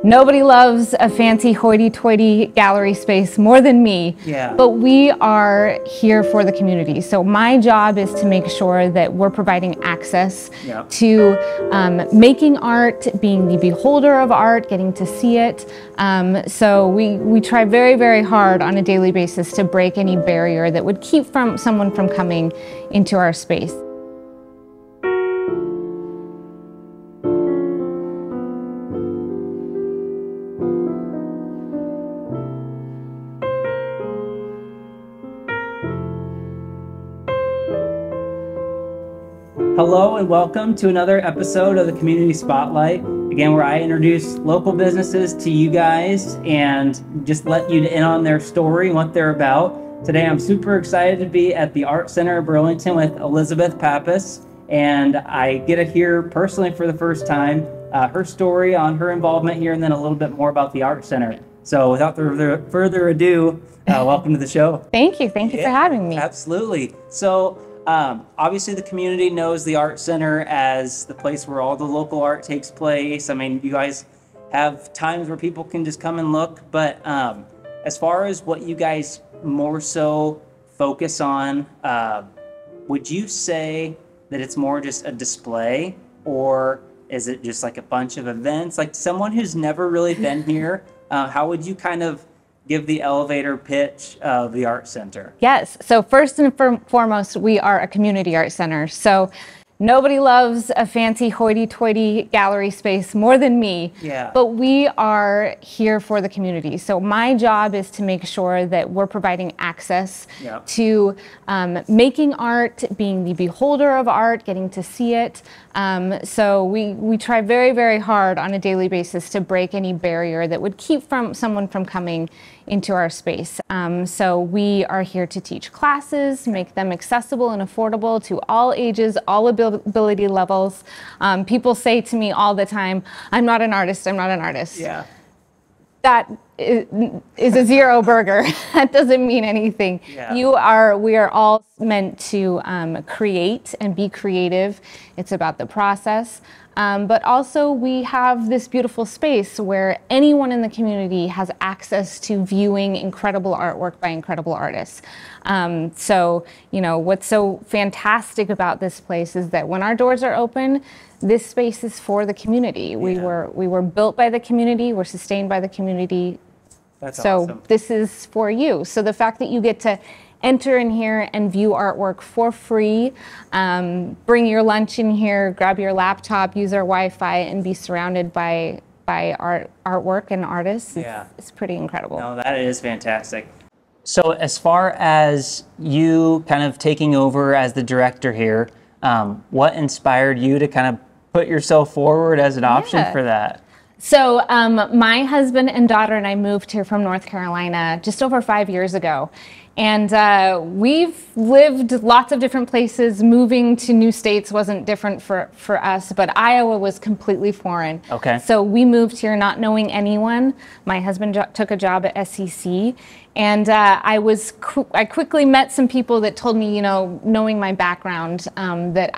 Nobody loves a fancy hoity-toity gallery space more than me, but we are here for the community. So my job is to make sure that we're providing access to making art, being the beholder of art, getting to see it. So we try very, very hard on a daily basis to break any barrier that would keep someone from coming into our space. Hello and welcome to another episode of the Community Spotlight. Again, where I introduce local businesses to you guys and just let you in on their story and what they're about. Today, I'm super excited to be at the Art Center of Burlington with Elizabeth Pappas, and I get to hear personally for the first time her story on her involvement here and then a little bit more about the Art Center. So without further ado, welcome to the show. Thank you. Thank you for having me. Absolutely. So obviously the community knows the Art Center as the place where all the local art takes place. I mean, you guys have times where people can just come and look, but as far as what you guys more so focus on, would you say that it's more just a display, or is it just like a bunch of events? Like someone who's never really been here, how would you kind of give the elevator pitch of the Art Center? Yes. So first and foremost, we are a community art center. So nobody loves a fancy hoity-toity gallery space more than me, but we are here for the community. So my job is to make sure that we're providing access to making art, being the beholder of art, getting to see it. So we try very, very hard on a daily basis to break any barrier that would keep someone from coming into our space. So we are here to teach classes, make them accessible and affordable to all ages, all ability levels. People say to me all the time, I'm not an artist, I'm not an artist. Yeah. That is a zero burger. That doesn't mean anything. Yeah. We are all meant to create and be creative. It's about the process. But also we have this beautiful space where anyone in the community has access to viewing incredible artwork by incredible artists. So, you know, what's so fantastic about this place is that when our doors are open, this space is for the community. We were built by the community, we're sustained by the community. That's so awesome. This is for you. So the fact that you get to enter in here and view artwork for free, bring your lunch in here, grab your laptop, use our Wi-Fi, and be surrounded by artwork and artists. It's pretty incredible. No, that is fantastic. So as far as you kind of taking over as the director here, what inspired you to kind of put yourself forward as an option for that? So my husband and daughter and I moved here from North Carolina just over 5 years ago. And we've lived lots of different places. Moving to new states wasn't different for us, but Iowa was completely foreign. Okay. So we moved here not knowing anyone. My husband took a job at SEC, and I quickly met some people that told me, you know, knowing my background, that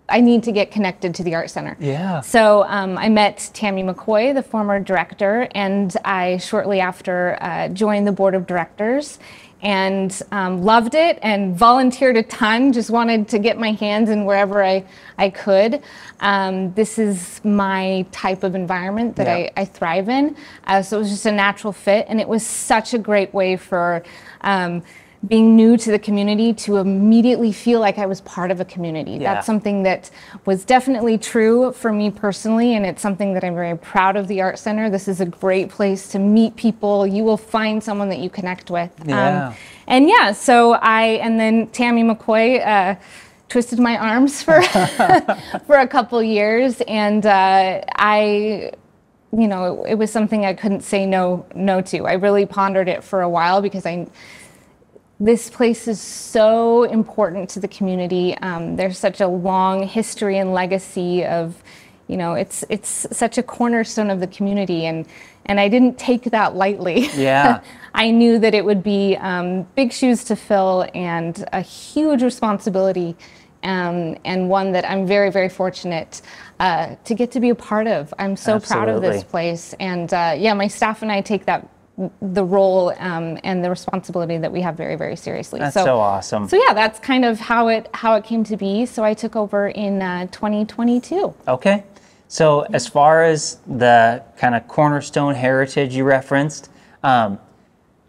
I need to get connected to the Art Center. Yeah. So I met Tammy McCoy, the former director, and I shortly after joined the board of directors and loved it and volunteered a ton, just wanted to get my hands in wherever I could. This is my type of environment that I thrive in. So it was just a natural fit, and it was such a great way for being new to the community to immediately feel like I was part of a community. That's something that was definitely true for me personally, and it's something that I'm very proud of the Art Center. This is a great place to meet people. You will find someone that you connect with. And then Tammy McCoy twisted my arms for for a couple years, and you know, it was something I couldn't say no to. I really pondered it for a while because this place is so important to the community. There's such a long history and legacy of, you know, it's such a cornerstone of the community, and I didn't take that lightly. Yeah. I knew that it would be big shoes to fill and a huge responsibility and one that I'm very, very fortunate to get to be a part of. I'm so proud of this place. And yeah, my staff and I take the role and the responsibility that we have very, very seriously. That's so awesome. So yeah, that's kind of how it came to be. So I took over in 2022. Okay. So as far as the kind of cornerstone heritage you referenced,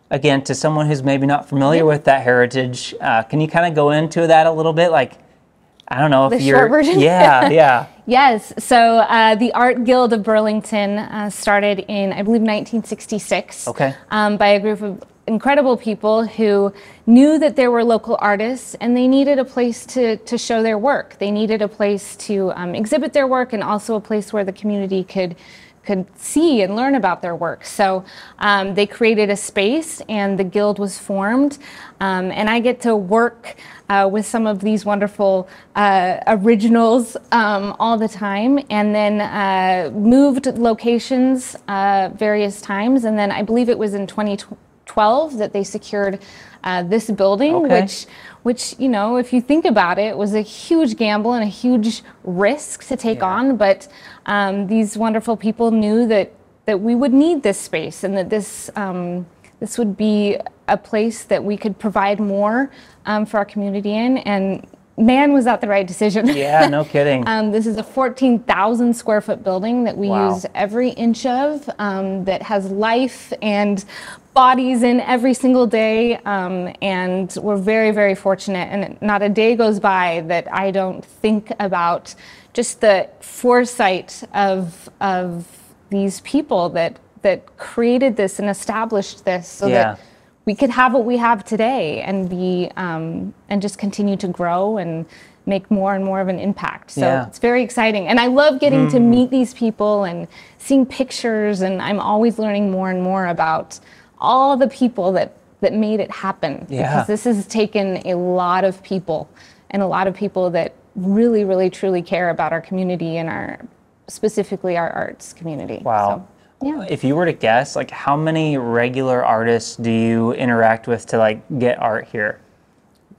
again, to someone who's maybe not familiar with that heritage, can you kind of go into that a little bit? Like, I don't know if the short version? Yeah. Yes. So the Art Guild of Burlington started in, I believe, 1966. Okay. By a group of incredible people who knew that there were local artists and they needed a place to show their work. They needed a place to exhibit their work and also a place where the community could see and learn about their work. So they created a space and the guild was formed. And I get to work with some of these wonderful originals all the time, and then moved locations various times. And then I believe it was in 2012 that they secured this building, which, you know, if you think about it, was a huge gamble and a huge risk to take on. But these wonderful people knew that we would need this space and that this would be a place that we could provide more for our community in. And man, was that the right decision. Yeah, no kidding. This is a 14,000 square foot building that we use every inch of, that has life and bodies in every single day. And we're very, very fortunate. And not a day goes by that I don't think about just the foresight of these people that created this and established this so that we could have what we have today and be and just continue to grow and make more and more of an impact. So it's very exciting. And I love getting to meet these people and seeing pictures, and I'm always learning more and more about all the people that made it happen. Because this has taken a lot of people and a lot of people that really, really, truly care about our community and specifically our arts community. Wow. So, if you were to guess, like, how many regular artists do you interact with to like get art here?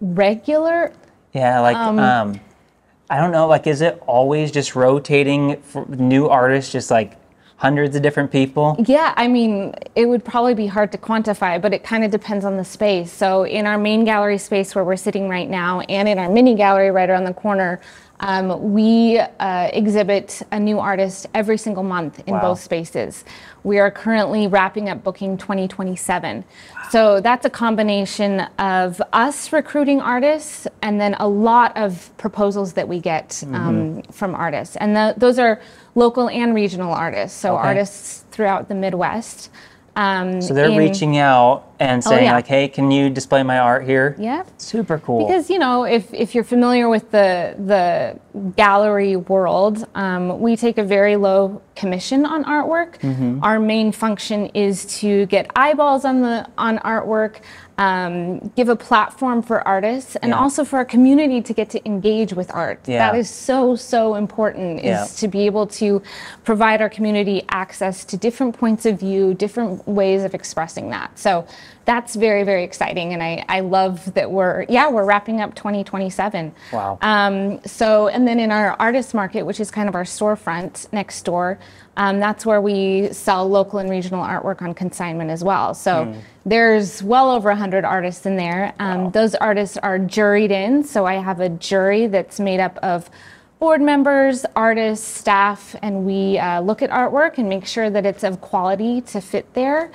Regular? Yeah, like I don't know, like, is it always just rotating for new artists, just like hundreds of different people? Yeah, I mean, it would probably be hard to quantify, but it kind of depends on the space. So in our main gallery space where we're sitting right now, and in our mini gallery right around the corner, we exhibit a new artist every single month in both spaces. We are currently wrapping up booking 2027. So that's a combination of us recruiting artists and then a lot of proposals that we get from artists. And those are local and regional artists, so artists throughout the Midwest. So they're reaching out and saying like, hey, can you display my art here? Yeah. Super cool. Because, you know, if you're familiar with the gallery world, we take a very low commission on artwork. Our main function is to get eyeballs on artwork, give a platform for artists, and also for our community to get to engage with art. That is so important, is to be able to provide our community access to different points of view, different ways of expressing that. So that's very, very exciting, and I love that we're wrapping up 2027. Wow. So, and then in our artist market, which is kind of our storefront next door, that's where we sell local and regional artwork on consignment as well. So there's well over 100 artists in there. Those artists are juried in, so I have a jury that's made up of board members, artists, staff, and we look at artwork and make sure that it's of quality to fit there.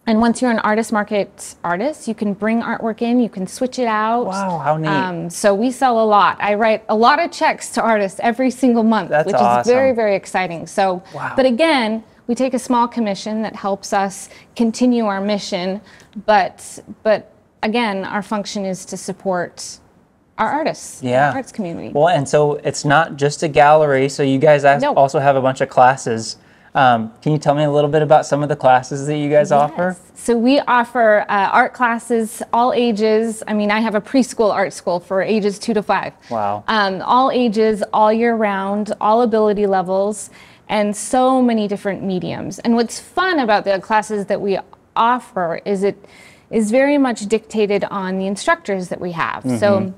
And once you're an artist market artist, you can bring artwork in, you can switch it out. Wow, how neat. So we sell a lot. I write a lot of checks to artists every single month, which is very, very exciting. So, but again, we take a small commission that helps us continue our mission. But again, our function is to support our artists, our arts community. Well, and so it's not just a gallery. So you guys also have a bunch of classes. Can you tell me a little bit about some of the classes that you guys offer? So we offer art classes, all ages. I mean, I have a preschool art school for ages 2 to 5. Wow. All ages, all year round, all ability levels, and so many different mediums. And what's fun about the classes that we offer is it is very much dictated on the instructors that we have. So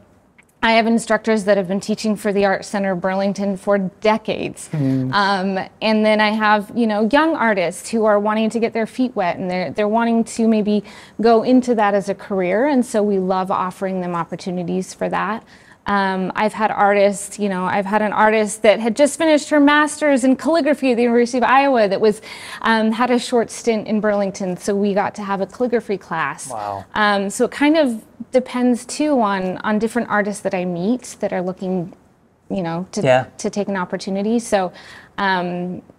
I have instructors that have been teaching for the Art Center of Burlington for decades. And then I have, you know, young artists who are wanting to get their feet wet, and they're wanting to maybe go into that as a career. And so we love offering them opportunities for that. I've had artists, you know, I've had an artist that had just finished her master's in calligraphy at the University of Iowa that was had a short stint in Burlington, so we got to have a calligraphy class. Wow. So it kind of depends too on different artists that I meet that are looking, you know, to take an opportunity. So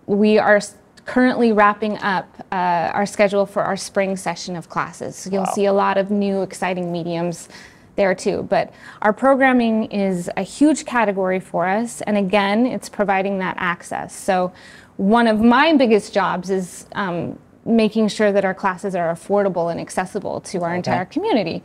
we are currently wrapping up our schedule for our spring session of classes. So you'll see a lot of new exciting mediums there too, but our programming is a huge category for us, and again, it's providing that access. So one of my biggest jobs is making sure that our classes are affordable and accessible to our entire community.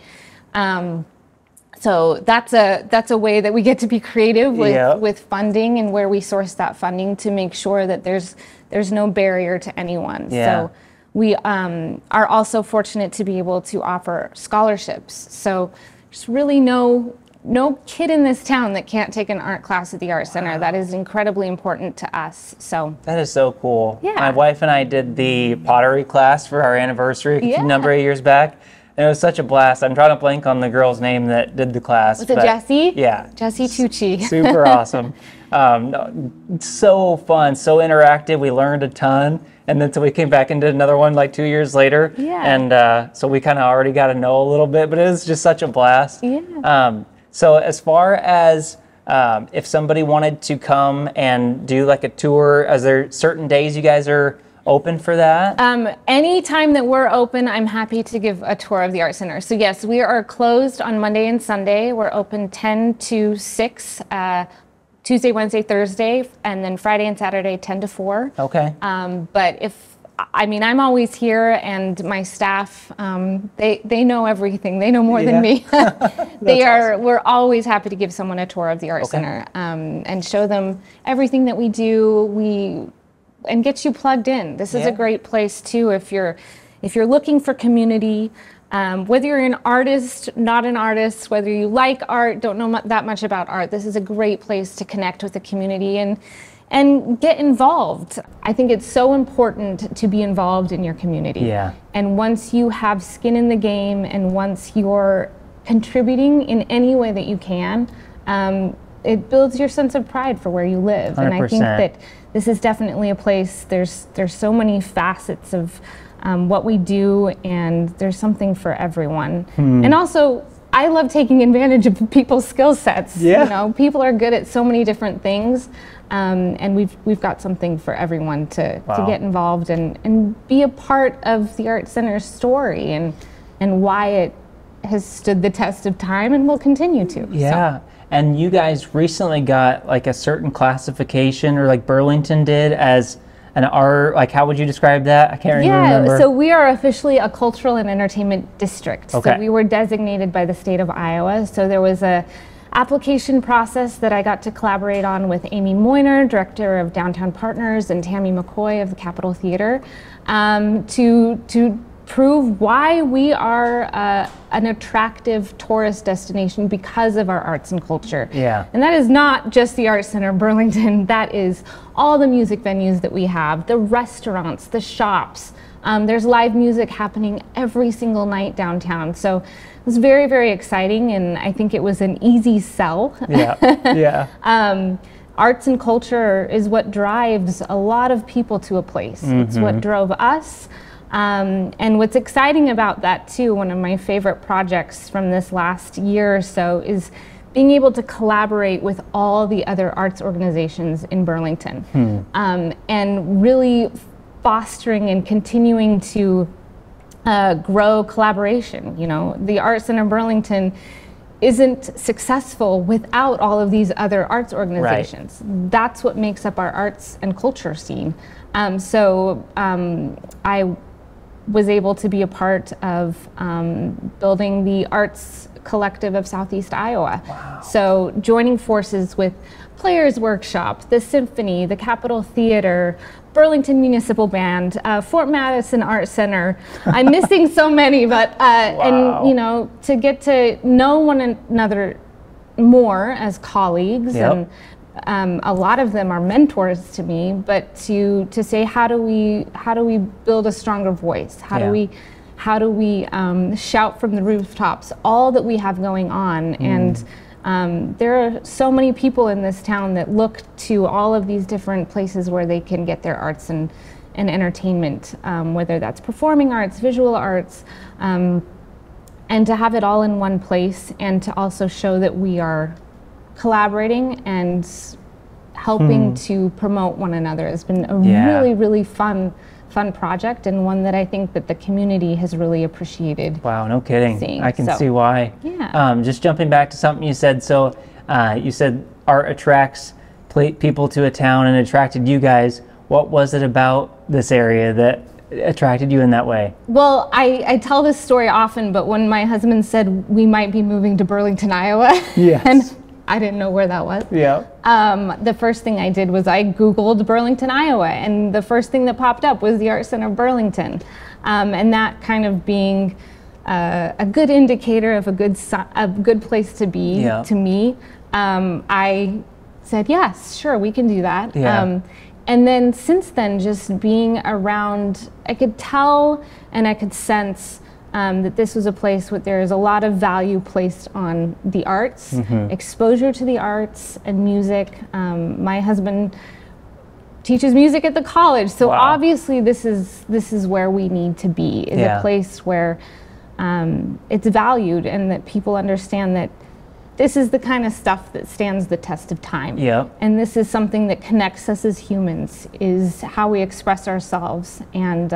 So that's a way that we get to be creative with funding and where we source that funding to make sure that there's no barrier to anyone. So we are also fortunate to be able to offer scholarships. So there's really no kid in this town that can't take an art class at the Art Center. That is incredibly important to us. So that is so cool. Yeah. My wife and I did the pottery class for our anniversary a number of years back. And it was such a blast. I'm trying to blank on the girl's name that did the class. Was it Jessie? Yeah. Jessie Tucci. Super awesome. So fun, so interactive. We learned a ton. And then so we came back and did another one like 2 years later. Yeah. And so we kind of already got to know a little bit, but it was just such a blast. Yeah. So as far as if somebody wanted to come and do like a tour, is there certain days you guys are open for that? Any time that we're open, I'm happy to give a tour of the Art Center. So yes, we are closed on Monday and Sunday. We're open 10 to 6, Tuesday, Wednesday, Thursday, and then Friday and Saturday 10 to 4. Okay. But I'm always here, and my staff, they know everything. They know more than me. Awesome. We're always happy to give someone a tour of the Art Center and show them everything that we do. And get you plugged in. This is a great place too if you're looking for community, whether you're an artist, not an artist, whether you like art, don't know that much about art. This is a great place to connect with the community and get involved. I think it's so important to be involved in your community. Yeah. And once you have skin in the game, and once you're contributing in any way that you can, it builds your sense of pride for where you live. 100%. And I think that this is definitely a place, there's so many facets of what we do, and there's something for everyone. And also, I love taking advantage of people's skill sets. Yeah. You know, people are good at so many different things, and we've got something for everyone to get involved and be a part of the Art Center's story and why it has stood the test of time and will continue to. Yeah. So. And you guys recently got like a certain classification, or like Burlington did, as an art, like how would you describe that? I can't even remember. So we are officially a cultural and entertainment district. Okay. So we were designated by the state of Iowa. So there was a application process that I got to collaborate on with Amy Moyner, director of Downtown Partners, and Tammy McCoy of the Capitol Theater, to prove why we are an attractive tourist destination because of our arts and culture. Yeah. And that is not just the Art Center of Burlington. That is all the music venues that we have, the restaurants, the shops. There's live music happening every single night downtown. So it was very, very exciting, and I think it was an easy sell. Yeah, yeah. Arts and culture is what drives a lot of people to a place. It's what drove us. And what's exciting about that too, one of my favorite projects from this last year or so, is being able to collaborate with all the other arts organizations in Burlington, and really fostering and continuing to grow collaboration. You know, the Art Center Burlington isn't successful without all of these other arts organizations. Right. That's what makes up our arts and culture scene. I was able to be a part of building the Arts Collective of Southeast Iowa. Wow. So joining forces with Players Workshop, the Symphony, the Capitol Theater, Burlington Municipal Band, Fort Madison Art Center. I'm missing so many, but and you know, to get to know one another more as colleagues, Yep. and a lot of them are mentors to me, but to say, how do we build a stronger voice? How do we shout from the rooftops all that we have going on? And there are so many people in this town that look to all of these different places where they can get their arts and entertainment, whether that's performing arts, visual arts, and to have it all in one place, and to also show that we are collaborating and helping to promote one another has been a really, really fun project, and one that I think that the community has really appreciated. Wow, no kidding. I can see why. Yeah. Just jumping back to something you said. So you said art attracts people to a town and attracted you guys. What was it about this area that attracted you in that way? Well, I tell this story often, but when my husband said we might be moving to Burlington, Iowa, yes. and I didn't know where that was. Yeah. The first thing I did was I Googled Burlington, Iowa, and the first thing that popped up was the Art Center of Burlington. And that kind of being a good indicator of a good place to be to me, I said, yes, sure, we can do that. Yeah. And then since then, just being around, I could tell and I could sense that this was a place where there is a lot of value placed on the arts, exposure to the arts and music. My husband teaches music at the college, so obviously this is where we need to be, is a place where it's valued and that people understand that this is the kind of stuff that stands the test of time. Yep. And this is something that connects us as humans, is how we express ourselves. And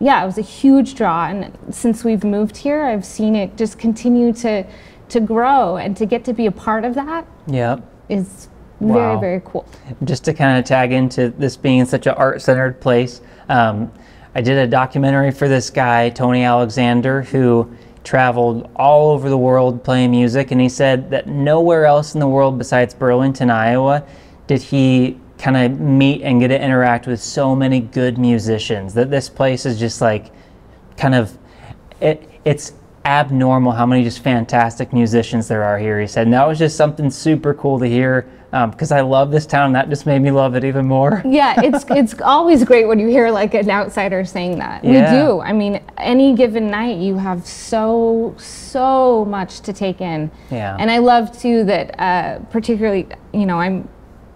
yeah, it was a huge draw, and since we've moved here, I've seen it just continue to grow, and to get to be a part of that is very, very cool. Just to kind of tag into this being such an art-centered place, I did a documentary for this guy, Tony Alexander, who traveled all over the world playing music, and he said that nowhere else in the world besides Burlington, Iowa, did he kind of meet and get to interact with so many good musicians. That this place is just like kind of it's abnormal how many just fantastic musicians there are here, he said. And that was just something super cool to hear, because I love this town. That just made me love it even more. Yeah, it's always great when you hear like an outsider saying that. We do. I mean, any given night you have so much to take in. Yeah. And I love too that particularly, you know, I'm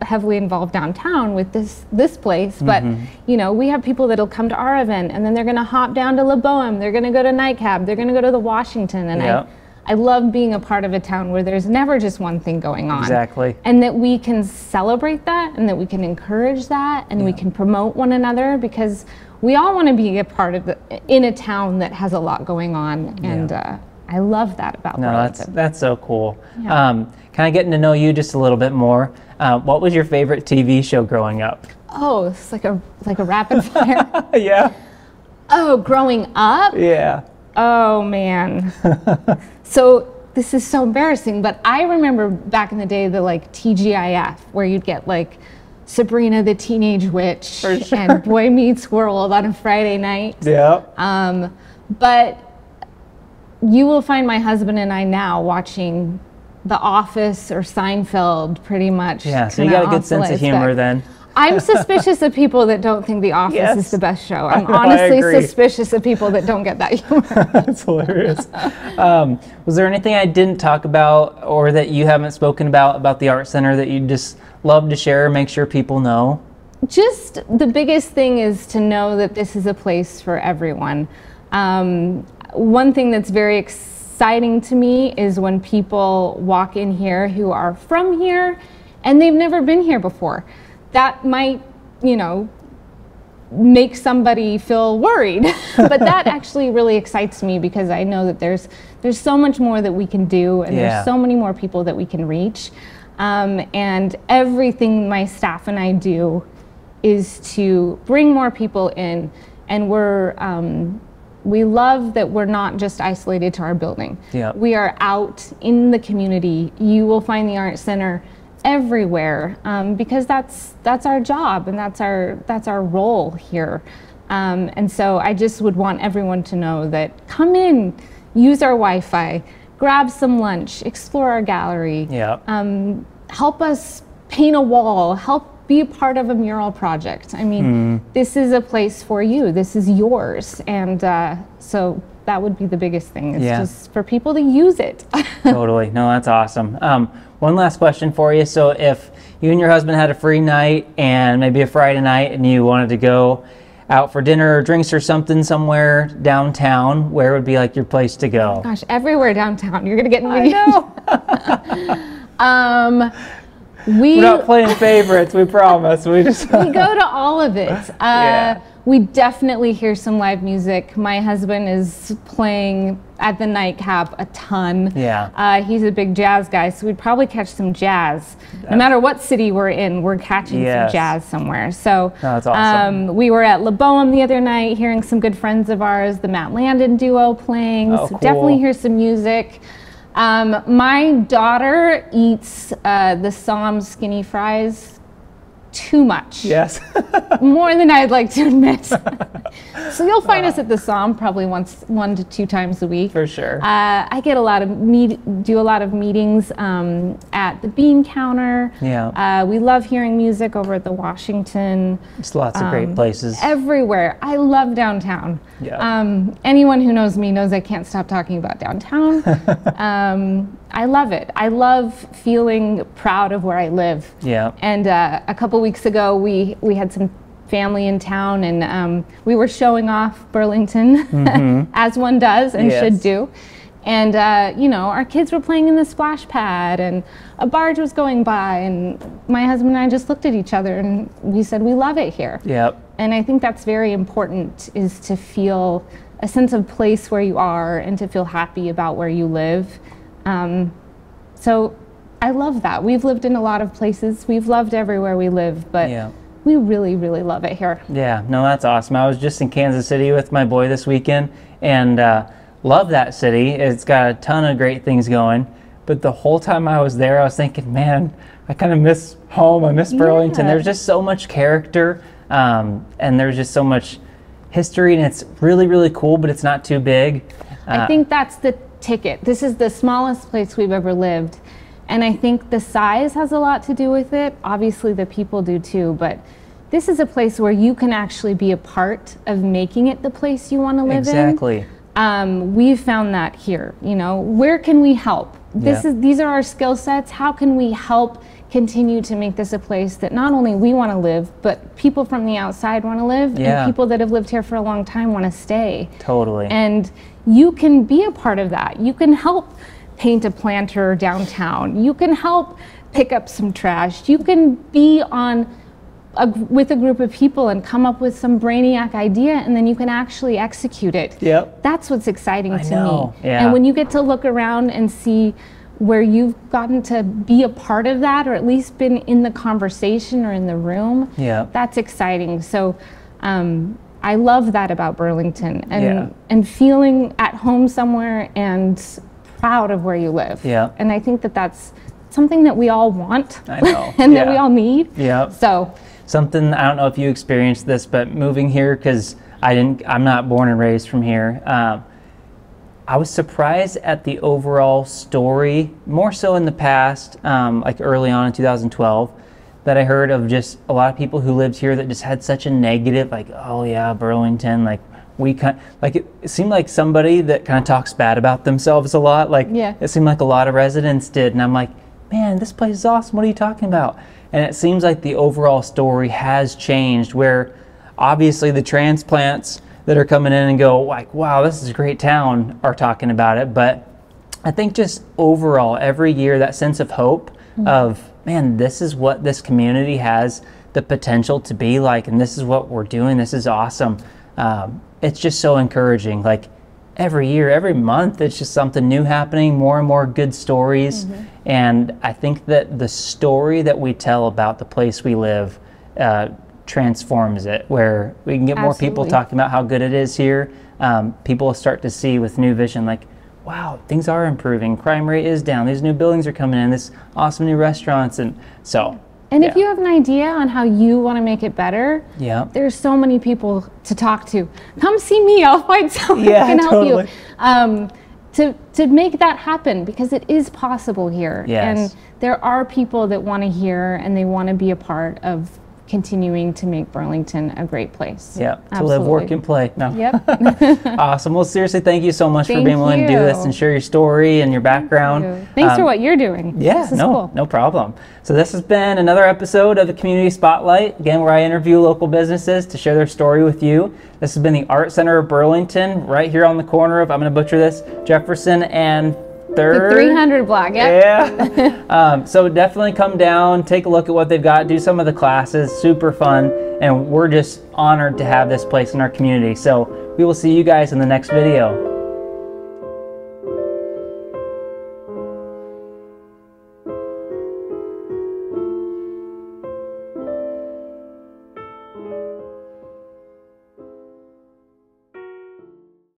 heavily involved downtown with this place, but you know, we have people that'll come to our event and then they're going to hop down to La Boheme, they're going to go to Nightcap, they're going to go to the Washington, and I love being a part of a town where there's never just one thing going on. Exactly. And that we can celebrate that, and that we can encourage that, and we can promote one another, because we all want to be a part of in a town that has a lot going on, and I love that about Burlington. That's so cool. Kind of getting to know you just a little bit more. What was your favorite TV show growing up? Oh, it's like a rapid fire. Yeah. Oh, growing up? Yeah. Oh man. So this is so embarrassing, but I remember back in the day the like TGIF, where you'd get like Sabrina the Teenage Witch and Boy Meets World on a Friday night. Yeah. But you will find my husband and I now watching The Office or Seinfeld pretty much. Yeah, so you got a good sense of humor then. I'm suspicious of people that don't think The Office is the best show. I'm I honestly agree. suspicious of people that don't get that humor. That's hilarious. Was there anything I didn't talk about, or that you haven't spoken about the Art Center, that you'd just love to share, make sure people know? Just the biggest thing is to know that this is a place for everyone. One thing that's very exciting to me is when people walk in here who are from here and they've never been here before. That might, you know, make somebody feel worried, but that actually really excites me, because I know that there's so much more that we can do, and there's so many more people that we can reach. And everything my staff and I do is to bring more people in, and we love that we're not just isolated to our building. Yeah. We are out in the community. You will find the Art Center everywhere, because that's our job, and that's our role here. And so I just would want everyone to know that come in, use our Wi-Fi, grab some lunch, explore our gallery, Yeah. help us paint a wall, help be a part of a mural project. I mean, this is a place for you. This is yours. And so that would be the biggest thing, is just for people to use it. Totally. No, that's awesome. One last question for you. So if you and your husband had a free night and maybe a Friday night and you wanted to go out for dinner or drinks or something somewhere downtown, where would be like your place to go? Gosh, everywhere downtown. You're going to get me. I know. We're not playing favorites, we promise. We go to all of it. We definitely hear some live music. My husband is playing at the nightcap a ton. Yeah. He's a big jazz guy, so we'd probably catch some jazz. No matter what city we're in, we're catching some jazz somewhere. So that's awesome. We were at Le Boehm the other night, hearing some good friends of ours, the Matt Landon duo playing. Oh, so cool. definitely hear some music. My daughter eats the Somme skinny fries too much. Yes. More than I'd like to admit. So you'll find us at the Somme probably 1 to 2 times a week. For sure. I get a lot of do a lot of meetings at the Bean Counter. Yeah. We love hearing music over at the Washington. Just lots of great places. Everywhere. I love downtown. Yeah. Anyone who knows me knows I can't stop talking about downtown. I love it. I love feeling proud of where I live. Yeah. And a couple weeks ago, we had some family in town, and we were showing off Burlington, as one does and should do. And you know, our kids were playing in the splash pad, and a barge was going by, and my husband and I just looked at each other and we said, we love it here. Yep. And I think that's very important, is to feel a sense of place where you are and to feel happy about where you live. So I love that. We've lived in a lot of places. We've loved everywhere we live, but we really, really love it here. Yeah, no, that's awesome. I was just in Kansas City with my boy this weekend, and love that city. It's got a ton of great things going. But the whole time I was there, I was thinking, man, I kind of miss home. I miss Burlington. There's just so much character, and there's just so much history, and it's really, really cool, but it's not too big. I think that's the ticket. This is the smallest place we've ever lived. And I think the size has a lot to do with it. Obviously the people do too, but this is a place where you can actually be a part of making it the place you want to live Exactly. in. We've found that here. You know, where can we help? These are our skill sets. How can we help continue to make this a place that not only we want to live, but people from the outside want to live, and people that have lived here for a long time want to stay. Totally. And you can be a part of that. You can help paint a planter downtown. You can help pick up some trash. You can be with a group of people and come up with some brainiac idea, and then you can actually execute it. Yep. That's what's exciting to know. me. Yeah. And when you get to look around and see where you've gotten to be a part of that, or at least been in the conversation or in the room, that's exciting. So I love that about Burlington, and feeling at home somewhere and proud of where you live. Yeah. And I think that that's something that we all want. I know. And that we all need. Yeah. So something, I don't know if you experienced this, but moving here, because I'm not born and raised from here, I was surprised at the overall story, more so in the past, like early on in 2012, that I heard of just a lot of people who lived here that just had such a negative, like, oh yeah, Burlington, like it seemed like somebody that kind of talks bad about themselves a lot. Like it seemed like a lot of residents did, and I'm like, man, this place is awesome. What are you talking about? And it seems like the overall story has changed, where obviously the transplants that are coming in and go like, wow, this is a great town, are talking about it. But I think just overall, every year, that sense of hope of, man, this is what this community has the potential to be like, and this is what we're doing. This is awesome. It's just so encouraging. Like every year, every month, it's just something new happening, more and more good stories. And I think that the story that we tell about the place we live transforms it, where we can get more people talking about how good it is here. People will start to see with new vision, like, wow, things are improving. Crime rate is down. These new buildings are coming in. This awesome new restaurants. And so. And if you have an idea on how you want to make it better, there's so many people to talk to. Come see me. I'll find someone who can help you. to make that happen, because it is possible here. Yes. And there are people that want to hear and they want to be a part of continuing to make Burlington a great place. Yeah, to live, work, and play. No. Yep. Awesome. Well, seriously, thank you so much for Thank being willing to do this you. and share your story and your background. Thanks for what you're doing. Yeah, This is no, cool. no problem. So this has been another episode of the Community Spotlight, again, where I interview local businesses to share their story with you. This has been the Art Center of Burlington, right here on the corner of, I'm going to butcher this, Jefferson and The 300 block, yeah. So definitely come down, take a look at what they've got, do some of the classes, super fun, and we're just honored to have this place in our community. So we will see you guys in the next video.